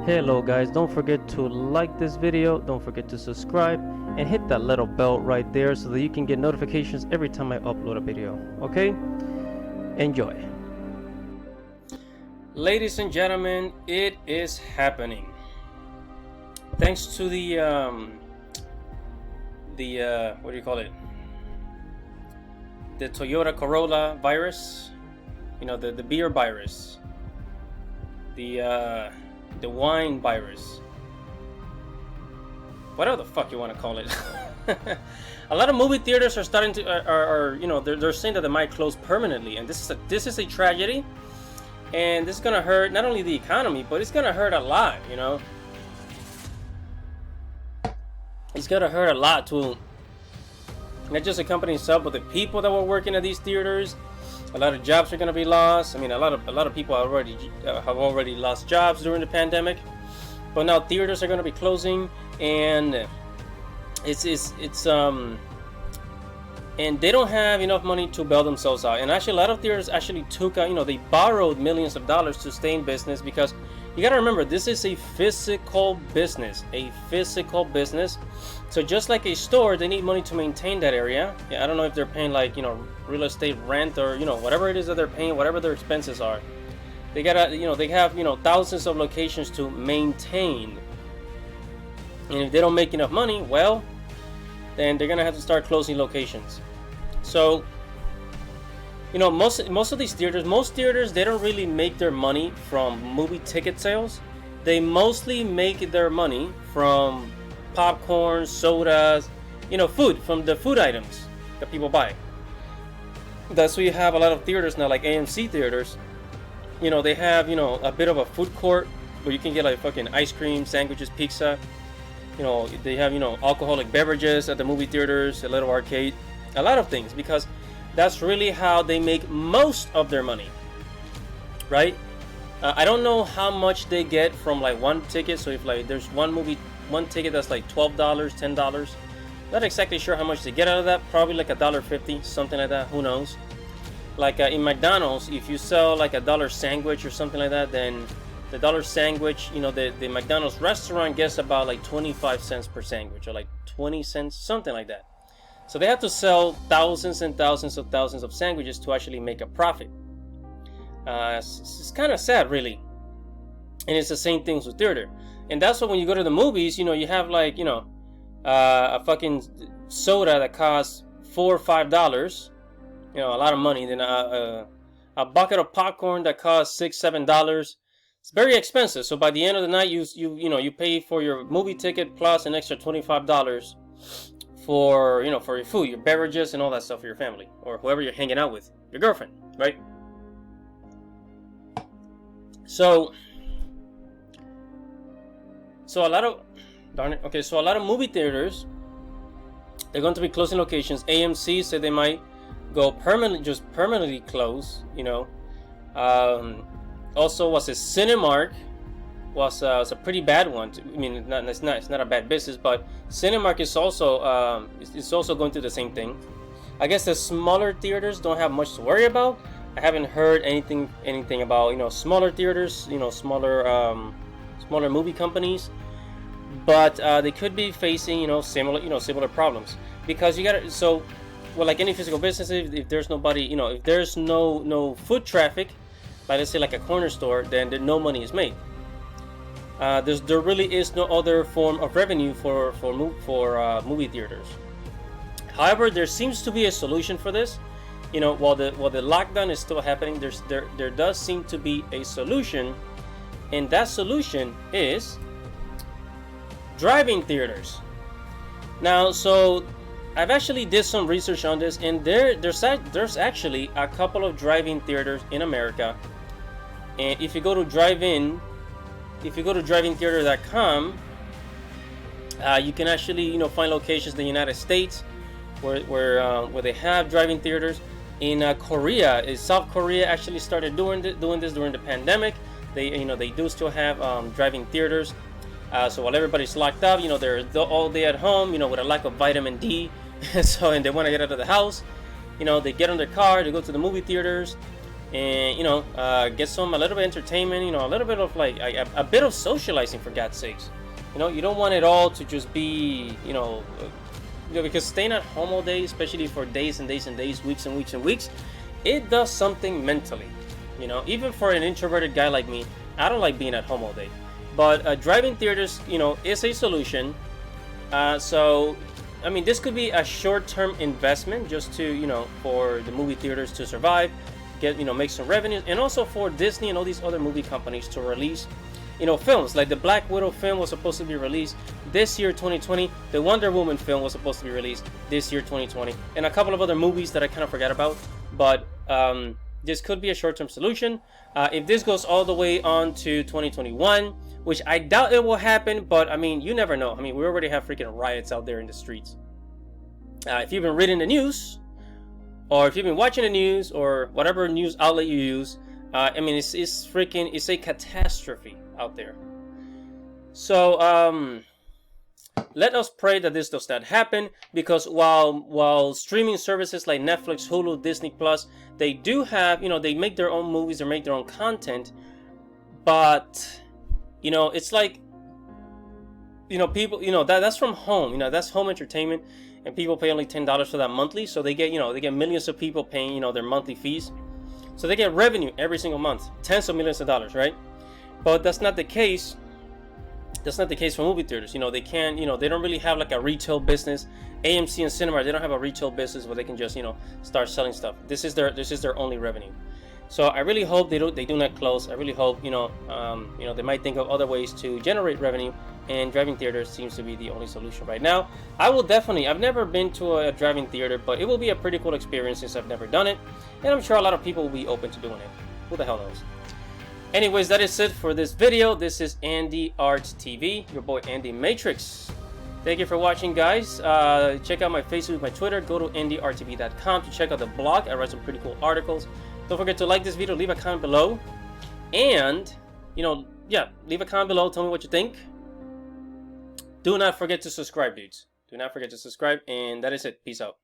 Hello guys, don't forget to like this video, don't forget to subscribe, and hit that little bell right there so that you can get notifications every time I upload a video. Okay? Enjoy. Ladies and gentlemen, it is happening. Thanks to the what do you call it? The Toyota Corolla virus, the beer virus, the wine virus, whatever the fuck you want to call it. A lot of movie theaters are starting to they're saying that they might close permanently, and this is a tragedy, and this is gonna hurt not only the economy, but it's gonna hurt a lot. It's gonna hurt a lot to not just the company itself, but the people that were working at these theaters. A lot of jobs are going to be lost. I mean, a lot of people have already lost jobs during the pandemic, but now theaters are going to be closing, and and they don't have enough money to bail themselves out. And actually, a lot of theaters actually took out, they borrowed millions of dollars to stay in business, because you got to remember, this is a physical business, So just like a store, they need money to maintain that area. I don't know if they're paying like, real estate rent, or, whatever it is that they're paying, whatever their expenses are. They gotta, they have, thousands of locations to maintain. And if they don't make enough money, well, then they're gonna have to start closing locations. So, most of these theaters, they don't really make their money from movie ticket sales. They mostly make their money from popcorn, sodas, food, from the food items that people buy. That's why you have a lot of theaters now, like AMC theaters. They have, a bit of a food court where you can get like fucking ice cream, sandwiches, pizza. They have, alcoholic beverages at the movie theaters, a little arcade, a lot of things, because that's really how they make most of their money, right? I don't know how much they get from like one ticket. So if like there's one ticket that's like $12, $10, not exactly sure how much they get out of that. Probably like $1.50, something like that. Who knows? Like in McDonald's, if you sell like $1 sandwich or something like that, then the dollar sandwich, the McDonald's restaurant gets about like 25 cents per sandwich, or like 20 cents, something like that. So they have to sell thousands and thousands of sandwiches to actually make a profit. It's kind of sad, really. And it's the same thing with theater. And that's why when you go to the movies, you have like, a fucking soda that costs $4 or $5, a lot of money. Then a bucket of popcorn that costs $6, $7. It's very expensive. So by the end of the night, you pay for your movie ticket plus an extra $25 for for your food, your beverages, and all that stuff for your family, or whoever you're hanging out with, your girlfriend, right? So a lot of so a lot of movie theaters, they're going to be closing locations. AMC said they might go permanently close. Also, was a Cinemark was a pretty bad one. I mean, it's not a bad business, but Cinemark is also going through the same thing. I guess the smaller theaters don't have much to worry about. I haven't heard anything about smaller theaters, smaller movie companies, but they could be facing similar problems, because you gotta like any physical business, if there's nobody, if there's no foot traffic, like let's say like a corner store, then no money is made. There really is no other form of revenue for movie theaters. However, there seems to be a solution for this. While the lockdown is still happening, there does seem to be a solution, and that solution is drive-in theaters. Now, so I've actually did some research on this, and there's actually a couple of drive-in theaters in America. And if you go to driveintheater.com, you can actually find locations in the United States where they have driving theaters. In South Korea actually started doing this during the pandemic. They do still have driving theaters. So while everybody's locked up, they're all day at home, with a lack of vitamin D, and they want to get out of the house. They get on their car, they go to the movie theaters, and get a little bit of entertainment, a little bit of like a bit of socializing, for God's sakes. You don't want it all to just be because staying at home all day, especially for days and days and days, weeks and weeks and weeks, it does something mentally. Even for an introverted guy like me, I don't like being at home all day. But driving theaters, is a solution. So I mean, this could be a short-term investment just to, for the movie theaters to survive, make some revenue, and also for Disney and all these other movie companies to release, films. Like the Black Widow film was supposed to be released this year, 2020. The Wonder Woman film was supposed to be released this year, 2020, and a couple of other movies that I kind of forgot about. But this could be a short-term solution. If this goes all the way on to 2021, which I doubt it will happen, but I mean, you never know. I mean, we already have freaking riots out there in the streets. If you've been reading the news, or if you've been watching the news, or whatever news outlet you use, I mean, it's a catastrophe out there. So let us pray that this does not happen, because while streaming services like Netflix, Hulu, Disney Plus, they do have, they make their own movies, they make their own content, but it's like, people, that's from home, that's home entertainment, and people pay only $10 for that monthly, so they get, they get millions of people paying, their monthly fees, so they get revenue every single month, tens of millions of dollars, right? But that's not the case. That's not the case for movie theaters. They can't, they don't really have like a retail business. AMC and Cinemark, they don't have a retail business where they can just, start selling stuff. This is their only revenue. So I really hope they do not close. I really hope, they might think of other ways to generate revenue, and driving theaters seems to be the only solution right now. I've never been to a driving theater, but it will be a pretty cool experience since I've never done it. And I'm sure a lot of people will be open to doing it. Who the hell knows? Anyways, that is it for this video. This is Andy Arts TV, your boy Andy Matrix. Thank you for watching, guys. Check out my Facebook, my Twitter. Go to andyartstv.com to check out the blog. I write some pretty cool articles. Don't forget to like this video, leave a comment below, and leave a comment below. Tell me what you think. Do not forget to subscribe, dudes. Do not forget to subscribe, and that is it. Peace out.